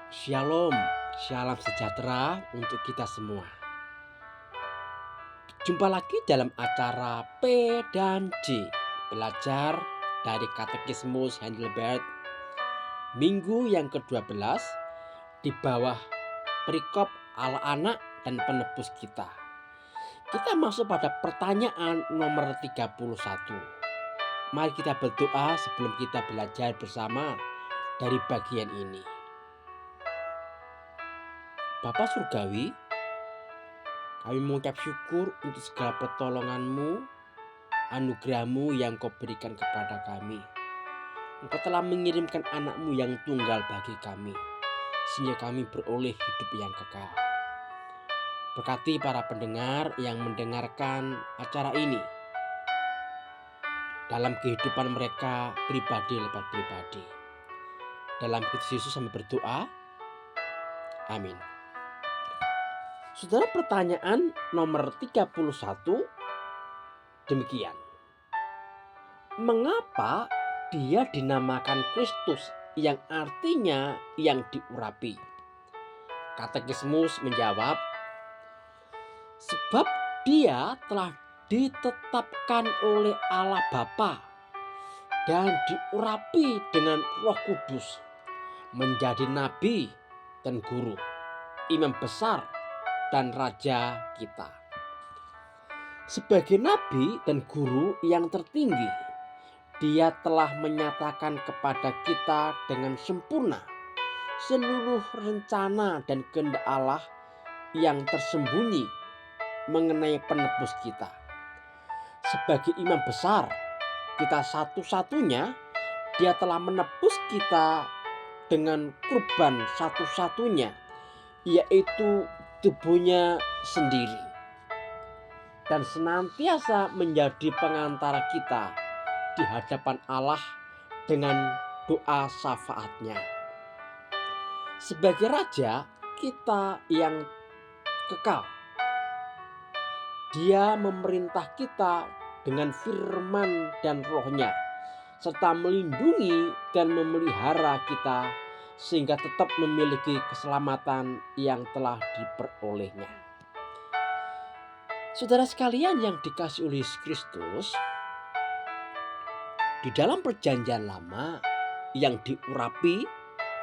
Shalom, salam sejahtera untuk kita semua. Jumpa lagi dalam acara P dan J, belajar dari Katekismus Heidelberg, minggu yang ke-12 di bawah perikop Allah Anak dan Penebus kita. Kita masuk pada pertanyaan nomor 31. Mari kita berdoa sebelum kita belajar bersama dari bagian ini. Bapa Surgawi, kami mengucap syukur untuk segala pertolongan-Mu, anugerah-Mu yang Kau berikan kepada kami. Engkau telah mengirimkan anak-Mu yang tunggal bagi kami, sehingga kami beroleh hidup yang kekal. Berkati para pendengar yang mendengarkan acara ini dalam kehidupan mereka pribadi lepas pribadi. Dalam Kristus Yesus kami berdoa. Amin. Saudara, pertanyaan nomor 31 demikian. Mengapa dia dinamakan Kristus yang artinya yang diurapi? Katekismus menjawab, sebab dia telah ditetapkan oleh Allah Bapa dan diurapi dengan Roh Kudus menjadi nabi dan guru, imam besar dan raja kita. Sebagai nabi dan guru yang tertinggi, dia telah menyatakan kepada kita dengan sempurna seluruh rencana dan kehendak Allah yang tersembunyi mengenai penebus kita. Sebagai imam besar kita satu-satunya, dia telah menebus kita dengan kurban satu-satunya, yaitu tubuhnya sendiri, dan senantiasa menjadi pengantara kita di hadapan Allah dengan doa syafaatnya. Sebagai raja kita yang kekal, dia memerintah kita dengan firman dan rohnya, serta melindungi dan memelihara kita sehingga tetap memiliki keselamatan yang telah diperolehnya. Saudara sekalian yang dikasihi oleh Yesus Kristus, di dalam perjanjian lama yang diurapi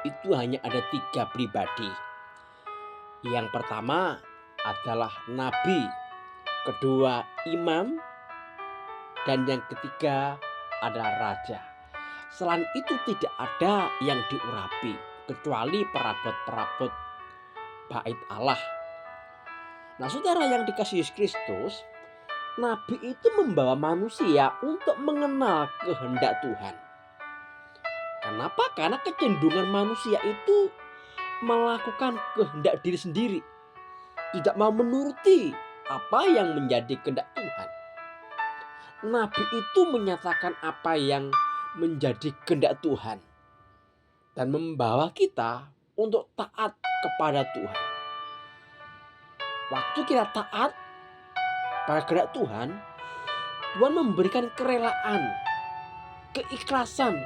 itu hanya ada 3 pribadi. Yang pertama adalah nabi, kedua imam, dan yang ketiga adalah raja. Selain itu tidak ada yang diurapi kecuali perabot-perabot bait Allah. Nah, saudara yang dikasihi Yesus Kristus, nabi itu membawa manusia untuk mengenal kehendak Tuhan. Kenapa? Karena kecenderungan manusia itu melakukan kehendak diri sendiri, tidak mau menuruti apa yang menjadi kehendak Tuhan. Nabi itu menyatakan apa yang menjadi kehendak Tuhan dan membawa kita untuk taat kepada Tuhan. Waktu kita taat pada kehendak Tuhan, Tuhan memberikan kerelaan, keikhlasan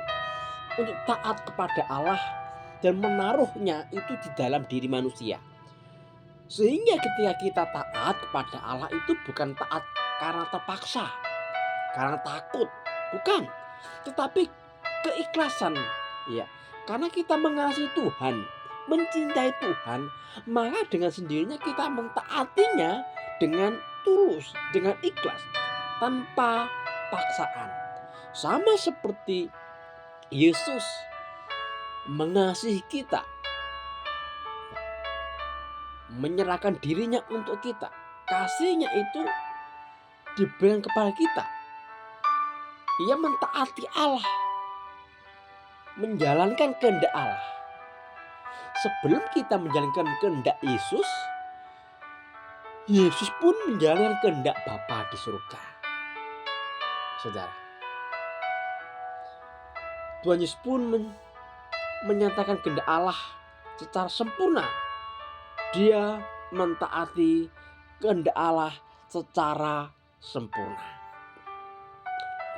untuk taat kepada Allah dan menaruhnya itu di dalam diri manusia. Sehingga ketika kita taat kepada Allah itu bukan taat karena terpaksa, karena takut, bukan, tetapi keikhlasan, ya. Karena kita mengasihi Tuhan, mencintai Tuhan, maka dengan sendirinya kita mentaatinya dengan tulus, dengan ikhlas, tanpa paksaan. Sama seperti Yesus mengasihi kita, menyerahkan dirinya untuk kita. Kasihnya itu diberikan kepada kita. Ia mentaati Allah, menjalankan kehendak Allah. Sebelum kita menjalankan kehendak Yesus, Yesus pun menjalankan kehendak Bapa di surga. Saudara, Tuhan Yesus pun menyatakan kehendak Allah secara sempurna. Dia mentaati kehendak Allah secara sempurna.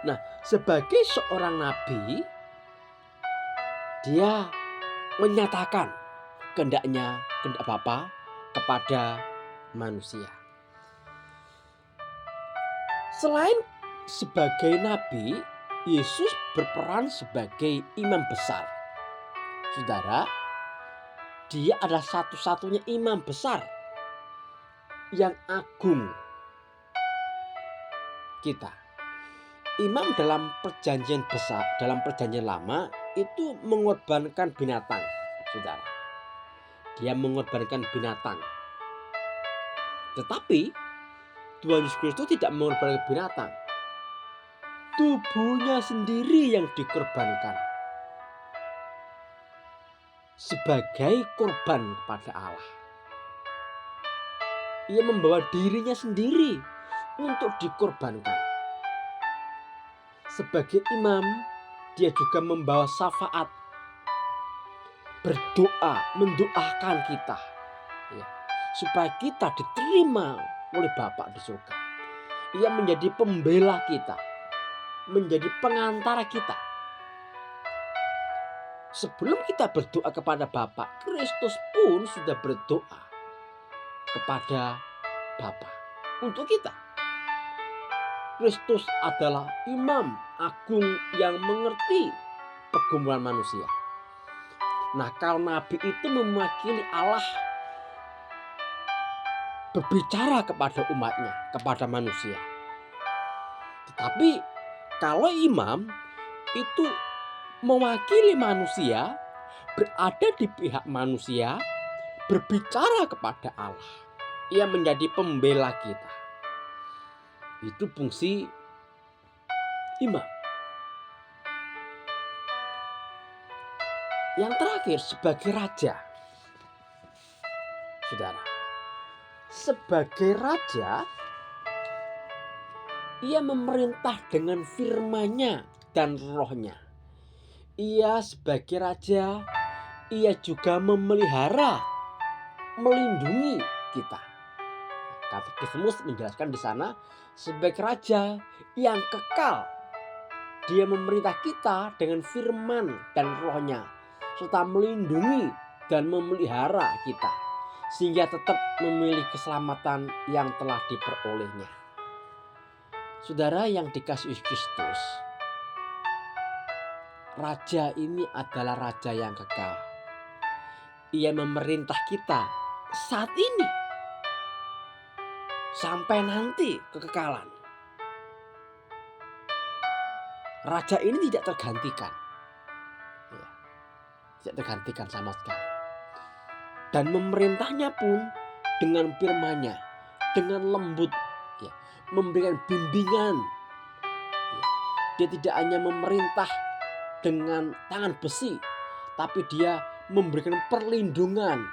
Nah, sebagai seorang nabi, dia menyatakan kehendak Bapa kepada manusia. Selain sebagai nabi, Yesus berperan sebagai imam besar. Saudara, dia adalah satu-satunya imam besar yang agung kita. Imam dalam perjanjian besar, dalam perjanjian lama itu mengorbankan binatang, saudara. Dia mengorbankan binatang. Tetapi Tuhan Yesus Kristus tidak mengorbankan binatang. Tubuhnya sendiri yang dikorbankan sebagai korban kepada Allah. Ia membawa dirinya sendiri untuk dikorbankan. Sebagai imam, dia juga membawa syafaat, berdoa, mendoakan kita, ya, supaya kita diterima oleh Bapa di surga. Ia menjadi pembela kita, menjadi pengantara kita. Sebelum kita berdoa kepada Bapa, Kristus pun sudah berdoa kepada Bapa untuk kita. Kristus adalah imam agung yang mengerti pergumulan manusia. Nah, kalau nabi itu mewakili Allah berbicara kepada umatnya, kepada manusia. Tetapi kalau imam itu mewakili manusia, berada di pihak manusia, berbicara kepada Allah. Ia menjadi pembela kita. Itu fungsi imam. Yang terakhir, sebagai raja. Saudara, sebagai raja, ia memerintah dengan firman-Nya dan roh-Nya. Ia sebagai raja, ia juga memelihara, melindungi kita. Katekismus menjelaskan di sana, sebagai raja yang kekal, dia memerintah kita dengan firman dan roh-Nya, serta melindungi dan memelihara kita, sehingga tetap memilih keselamatan yang telah diperolehnya. Saudara yang dikasihi Kristus, raja ini adalah raja yang kekal. Ia memerintah kita saat ini sampai nanti kekekalan. Raja ini tidak tergantikan, ya, tidak tergantikan sama sekali. Dan memerintahnya pun dengan firman-Nya, dengan lembut, ya, memberikan bimbingan. Ya. Dia tidak hanya memerintah dengan tangan besi, tapi dia memberikan perlindungan,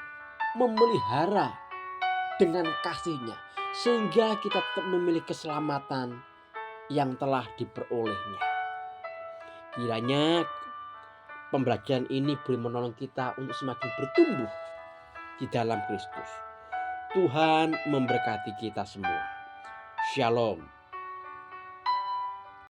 memelihara dengan kasih-Nya, sehingga kita tetap memiliki keselamatan yang telah diperolehnya. Kiranya pembelajaran ini boleh menolong kita untuk semakin bertumbuh di dalam Kristus. Tuhan memberkati kita semua. Shalom.